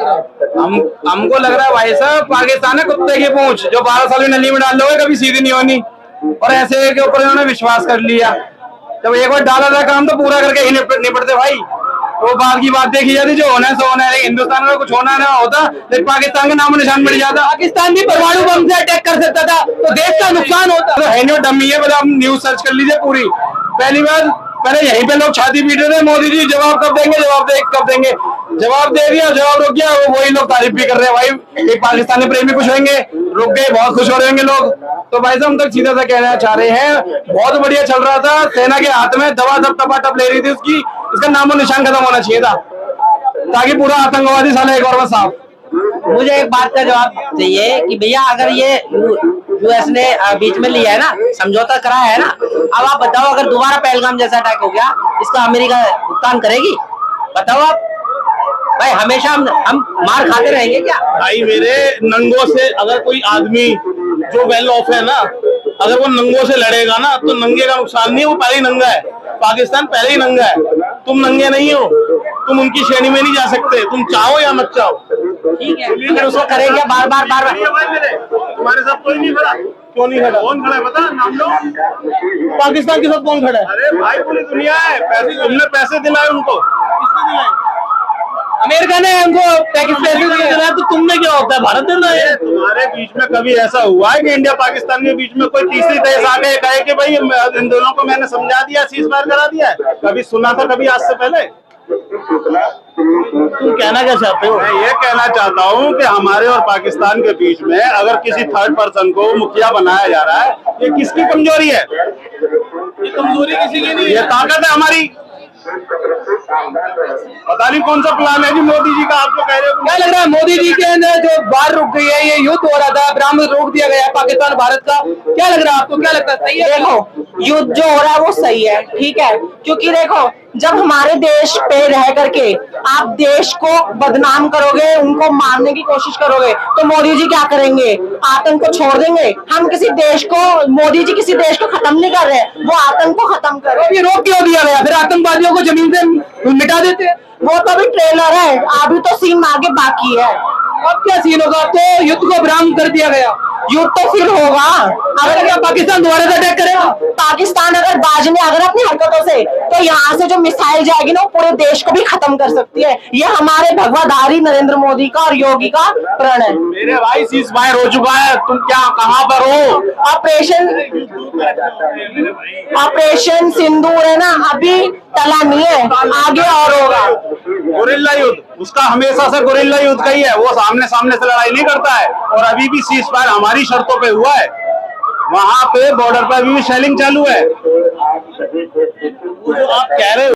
लग रहा है? हमको लग रहा है भाई साहब पाकिस्तान है कुत्ते की पूंछ, जो 12 साल में नली में डाल लोगे कभी सीधी नहीं होनी, और ऐसे के ऊपर इन्होंने विश्वास कर लिया। जब एक बार डाला था काम तो पूरा करके ही निपटते भाई। वो बात की बात देखी जाती, जो होना है सो होना है। हिंदुस्तान में कुछ होना ना होता लेकिन पाकिस्तान का नाम निशान मिल जाता। पाकिस्तान भी परमाणु बम से अटैक कर सकता था तो देश का नुकसान होता। तो है नहीं डमी है, मतलब आप न्यूज सर्च कर लीजिए पूरी। पहली बार पहले यहीं पे लोग छाती पीट रहे थे, मोदी जी जवाब कब देंगे, कब देंगे। जवाब दे दिया, जवाब रुक गया, वही लोग तारीफ भी कर रहे हैं भाई। एक पाकिस्तानी प्रेमी खुश होंगे, रुक गए, बहुत खुश हो रहे होंगे लोग। तो भाई साहब हम तक सीधा सा कहना चाह रहे हैं, बहुत बढ़िया चल रहा था, सेना के हाथ में दवा दब टपाटप ले रही थी उसकी, इसका नामो निशान खत्म होना चाहिए था ताकि पूरा आतंकवादी साला एक और बार साफ। मुझे एक बात का जवाब चाहिए कि भैया अगर ये यूएस ने बीच में लिया है ना, समझौता कराया है ना, अब आप बताओ अगर दोबारा पहलगाम जैसा अटैक हो गया, इसका अमेरिका भुगतान करेगी? बताओ आप भाई, हमेशा हम मार खाते रहेंगे क्या? भाई मेरे नंगों से अगर कोई आदमी जो वेल ऑफ है ना, अगर वो नंगों से लड़ेगा ना तो नंगे का नुकसान नहीं है, वो पहले ही नंगा है। पाकिस्तान पहले ही नंगा है, तुम नंगे नहीं हो, तुम उनकी श्रेणी में नहीं जा सकते, तुम चाहो या मत चाहो। ठीक है, अगर उसको करेंगे बार बार तुम्हारे साथ कोई नहीं खड़ा, क्यों नहीं खड़ा? कौन खड़ा है बता, नाम लो। पाकिस्तान के साथ कौन खड़ा है? अरे भाई पूरी दुनिया है, पैसे तुमने पैसे दिलाए उनको, किसने दिलाए? अमेरिका ने हमको पैकेज पैसे दिया, तो तुमने क्या होता है, भारत देना है? तुम्हारे बीच में कभी ऐसा हुआ है कि इंडिया पाकिस्तान के बीच में कोई तीसरी देश आ गए कहे कि भाई इन दोनों को मैंने समझा दिया, सीज फायर करा दिया है? कभी सुना था कभी आज से पहले? तुम कहना क्या चाहते हो? मैं ये कहना चाहता हूँ कि हमारे और पाकिस्तान के बीच में अगर किसी थर्ड पर्सन को मुखिया बनाया जा रहा है, ये किसकी कमजोरी है? ये कमजोरी किसी की नहीं है, ये ताकत है हमारी। पता नहीं कौन सा प्लान है जी मोदी जी का, आप जो कह रहे हो। क्या लग रहा है मोदी जी के अंदर जो बाढ़ रुक गई है, ये युद्ध हो रहा था, ब्राह्मण रोक दिया गया है पाकिस्तान भारत का, क्या लग रहा है आपको? क्या लगता है सही है? देखो युद्ध जो हो रहा है वो सही है, ठीक है, क्योंकि देखो जब हमारे देश पे रह करके आप देश को बदनाम करोगे, उनको मारने की कोशिश करोगे, तो मोदी जी क्या करेंगे? आतंक को छोड़ देंगे? हम किसी देश को, मोदी जी किसी देश को खत्म नहीं कर रहे, वो आतंक को खत्म कर रहे हैं। ये रोक क्यों दिया गया? फिर आतंकवादियों को जमीन से मिटा देते। वो तो अभी ट्रेलर है, अभी तो सीन आगे बाकी है। अब क्या सीन होगा? अब तो युद्ध को विराम कर दिया गया। युद्ध तो फिर होगा अगर क्या पाकिस्तान दोबारा से अटैक करेगा? पाकिस्तान अगर बाजने अगर अपनी हरकतों से, तो यहाँ से जो मिसाइल जाएगी ना, वो पूरे देश को भी खत्म कर सकती है। ये हमारे भगवाधारी नरेंद्र मोदी का और योगी का प्रण है। मेरे भाई सीज फायर हो चुका है, तुम क्या कहाँ पर हो? ऑपरेशन सिंदूर है ना, अभी टला नहीं है, आगे और होगा। गुरिल्ला युद्ध उसका हमेशा से गुरिल्ला युद्ध का ही है, वो सामने सामने से लड़ाई नहीं करता है। और अभी भी सीज फायर हमारी शर्तों पे हुआ है, वहां पे बॉर्डर पर अभी भी शेलिंग चालू है। वो जो आप कह रहे हो